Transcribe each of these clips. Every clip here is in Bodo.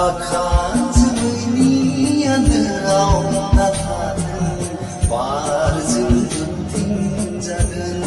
जोंनि आन्दोआव नाथादों बारजों दोनथिंजागोन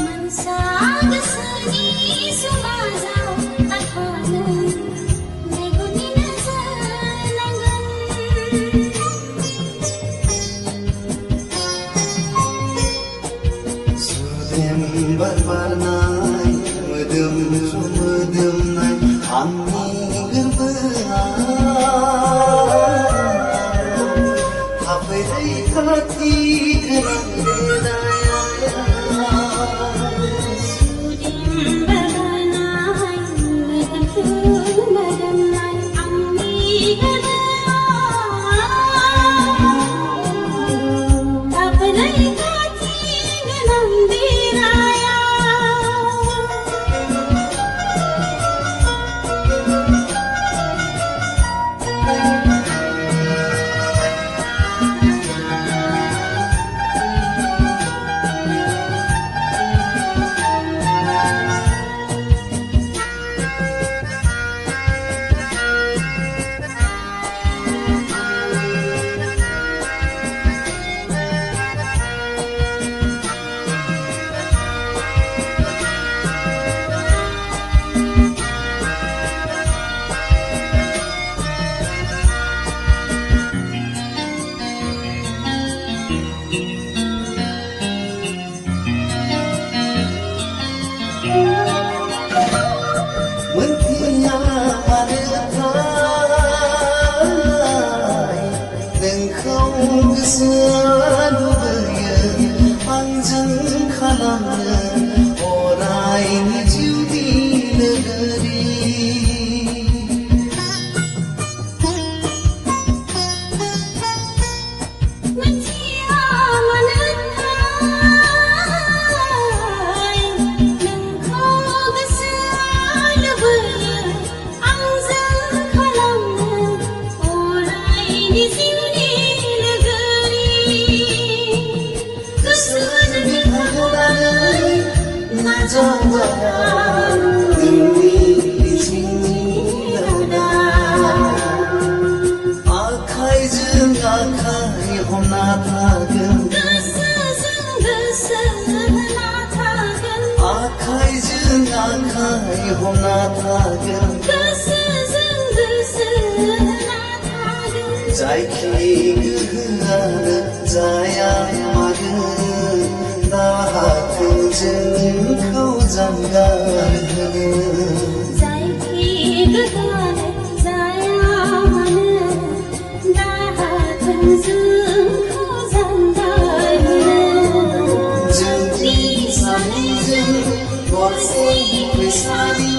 मनसा गोसोनि समाजाव आखानो मेगननि नोजोर नांगोन सुदेम बार बारनाय मोदोमनाय आंनि गोरबोआव थाफै रैखाथि गोनां बेदाया सुदेम बारनाय मोदोमनाय आंनि गोरबोआव थाफै रैखाथि गोनां बेदाया गोसोआ लुबैयो आंजों खालामनो अरायनि जिउनि नोगोरि मोनथिया मानोथाय नोंखौ गोसोआ लुबैयो आंजों खालामनो अरायनि जिउनि आखाइजों आखाइ हमना थागोन गोसोजों गोसो होना थागोन आखाइजों आखाइ हमना थागोन गोसोजों गोसो होना थागोन जायखि गोहोआनो जाया मानो दाहाथों जोंखौ जानगार होनो जायखि गोहोआनो जाया मानो दाहाथों जोंखौ जानगार होनो जोंनि सानैजों गरसे फैसानि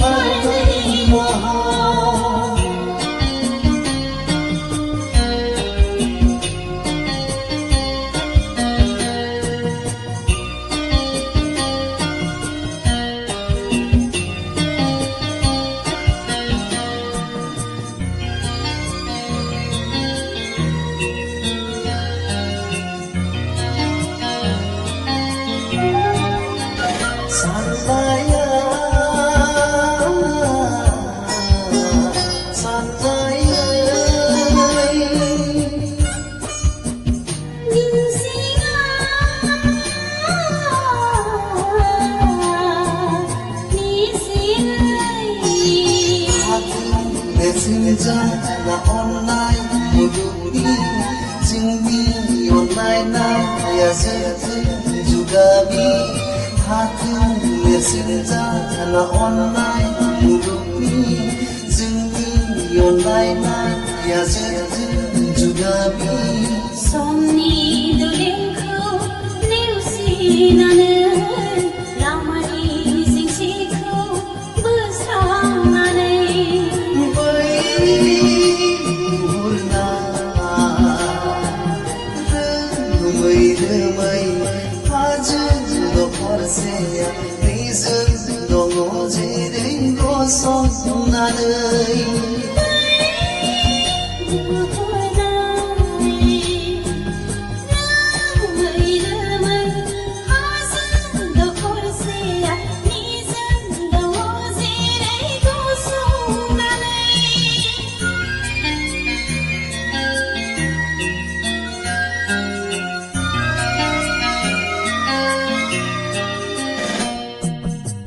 फारनै महर Senjata online muduni Jingmi online ya juga bi hati senjata online muduni Jingmi online ya juga bi Somni dulengku neusinane lamari singsiku bersangane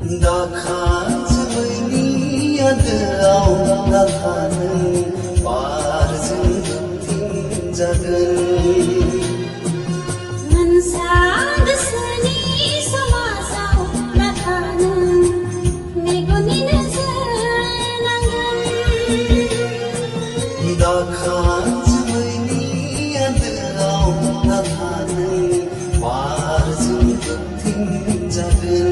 दाखा जोमैनि आन्दोआव नाथा नों बारजों बोबथिंजागोन मोनसा गोसोनि समाजाव नाथा नों मेगननि नोजोर नांगोन दाखा जोमैनि आन्दोआव नाथा नों बारजों बोबथिंजागोन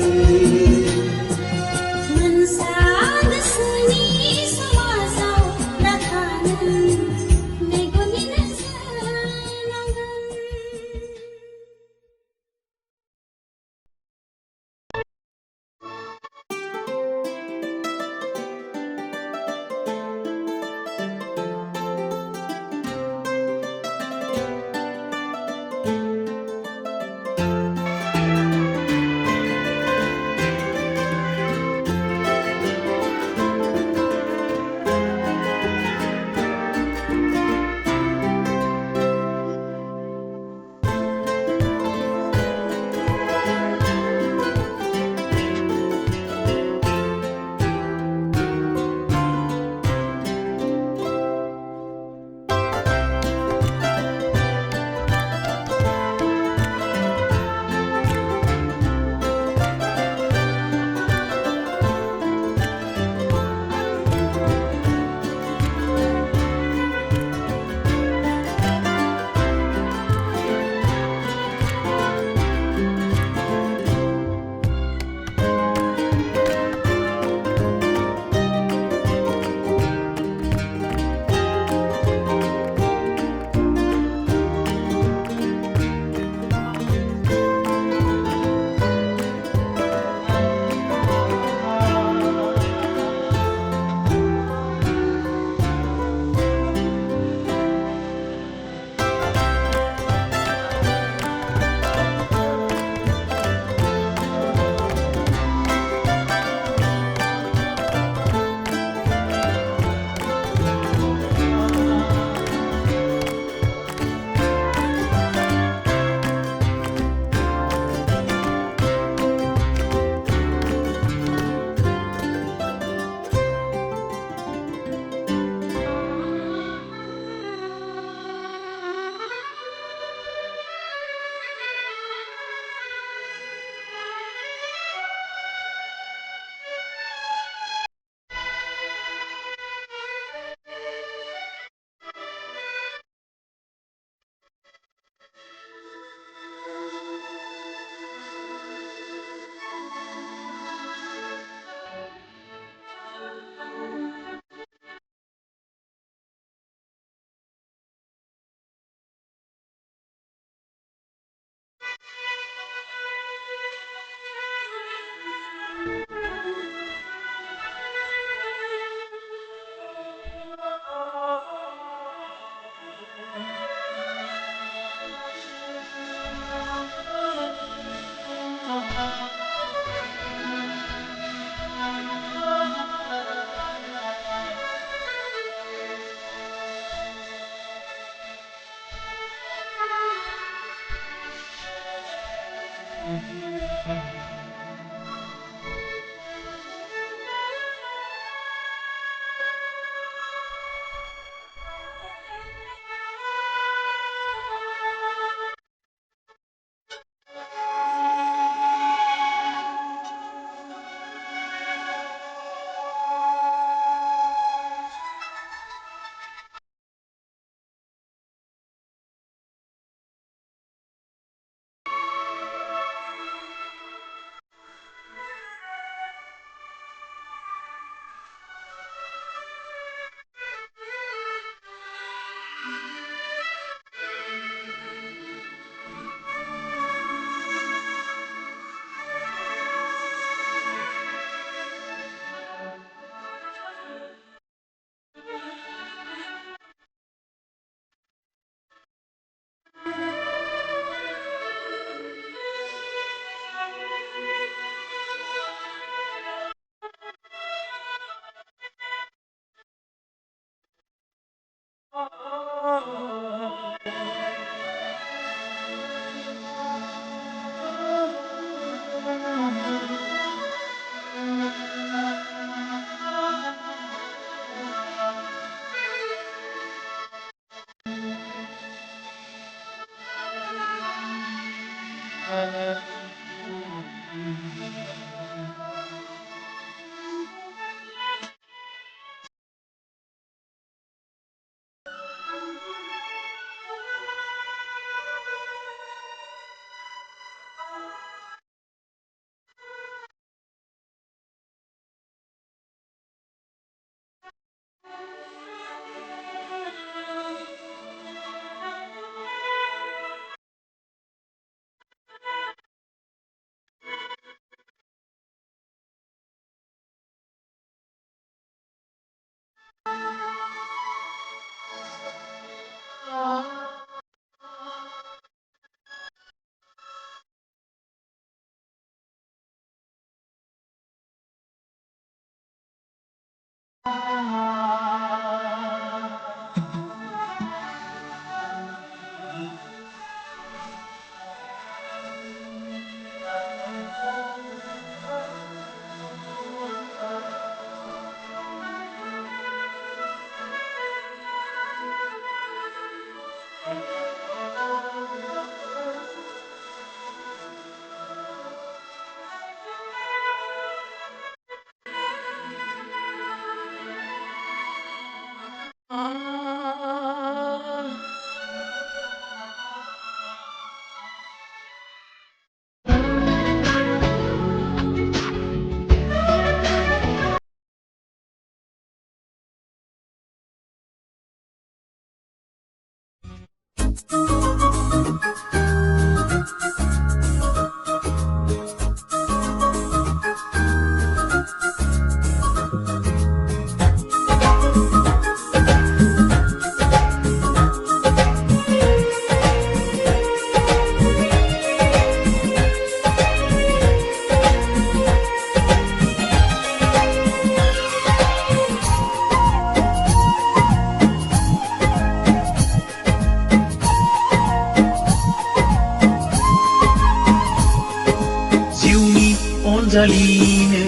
अनजालिनो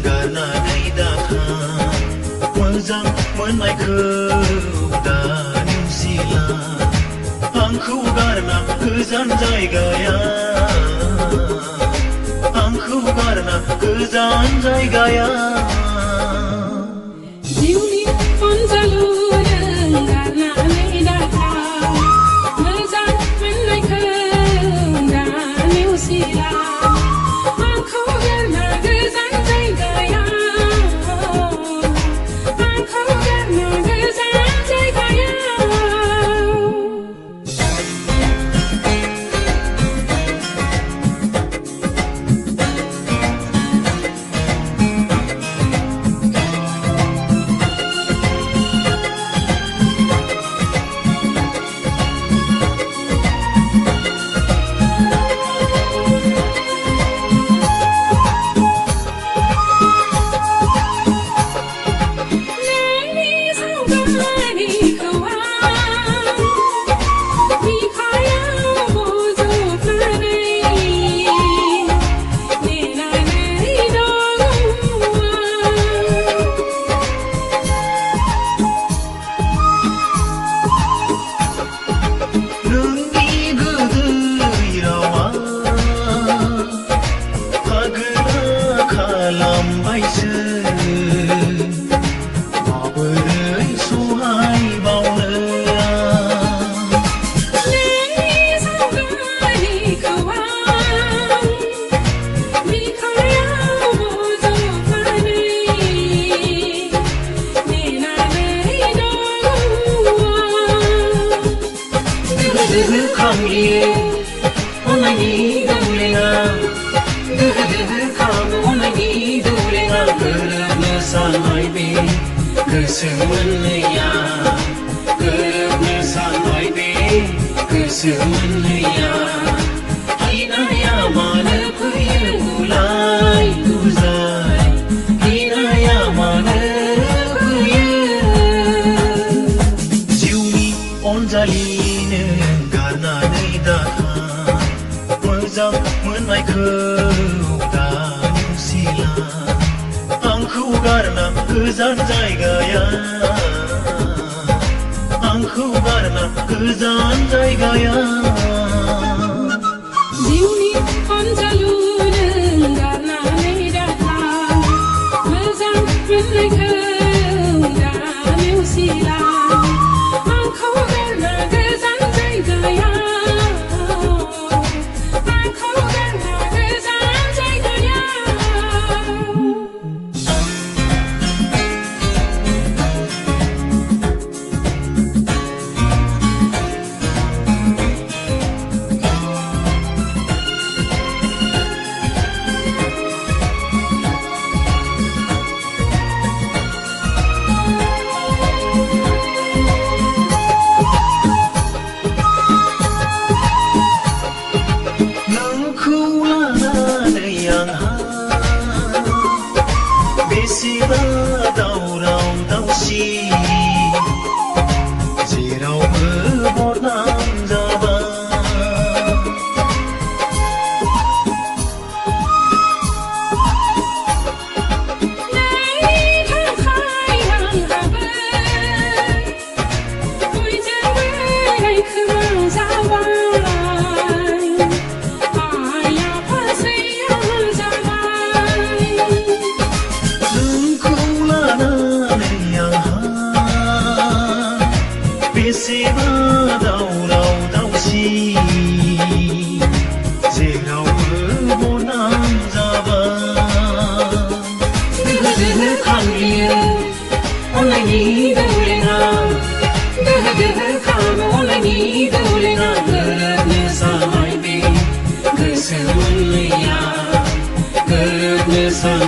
गारनानै दाथां मोजां मोननायखौ दा नेवसिला आंखौ गारना गोजान जायगायाव आंखौ गारना गोजान जायगायाव जिउनि अनजालुनो गारनानै दाथां मोजां मोननायखौ दा नेवसिला गोसो मोनैया गोरोबनो सानबाय बे गोसो मोनैया गिनाया मानो फैयो गुलाय गुजाय गिनाया मानो फैयो जिउनि अनजालिनो गारनानै दाथां मोजां मोननायखौ दा नेवसिला आंखौ गारना गोजान जायगायाव आंखौ गारना गोजान जायगायाव जिउनि अनजालुनो गारनानै दाथां मोजां मोननायखौ दा नेवसिला आंखौ गारना गोजान जायगायाव आंखौ गारना गोजान जायगायाव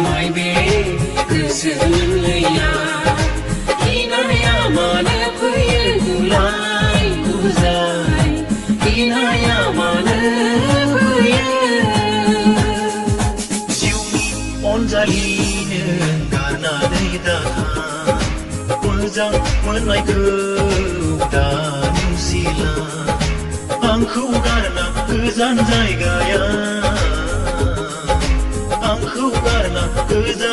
नामाय बे गोसो मोनलैया गिनाया मानो फैयो गुलाय गुजाय गिनाया मानो फैयो जिउनि अनजालिनो गारनानै दाथां मोजां मोननायखौ दा नेवसिला आंखौ गारना गोजान जायगाया आंखौ गारना गोजान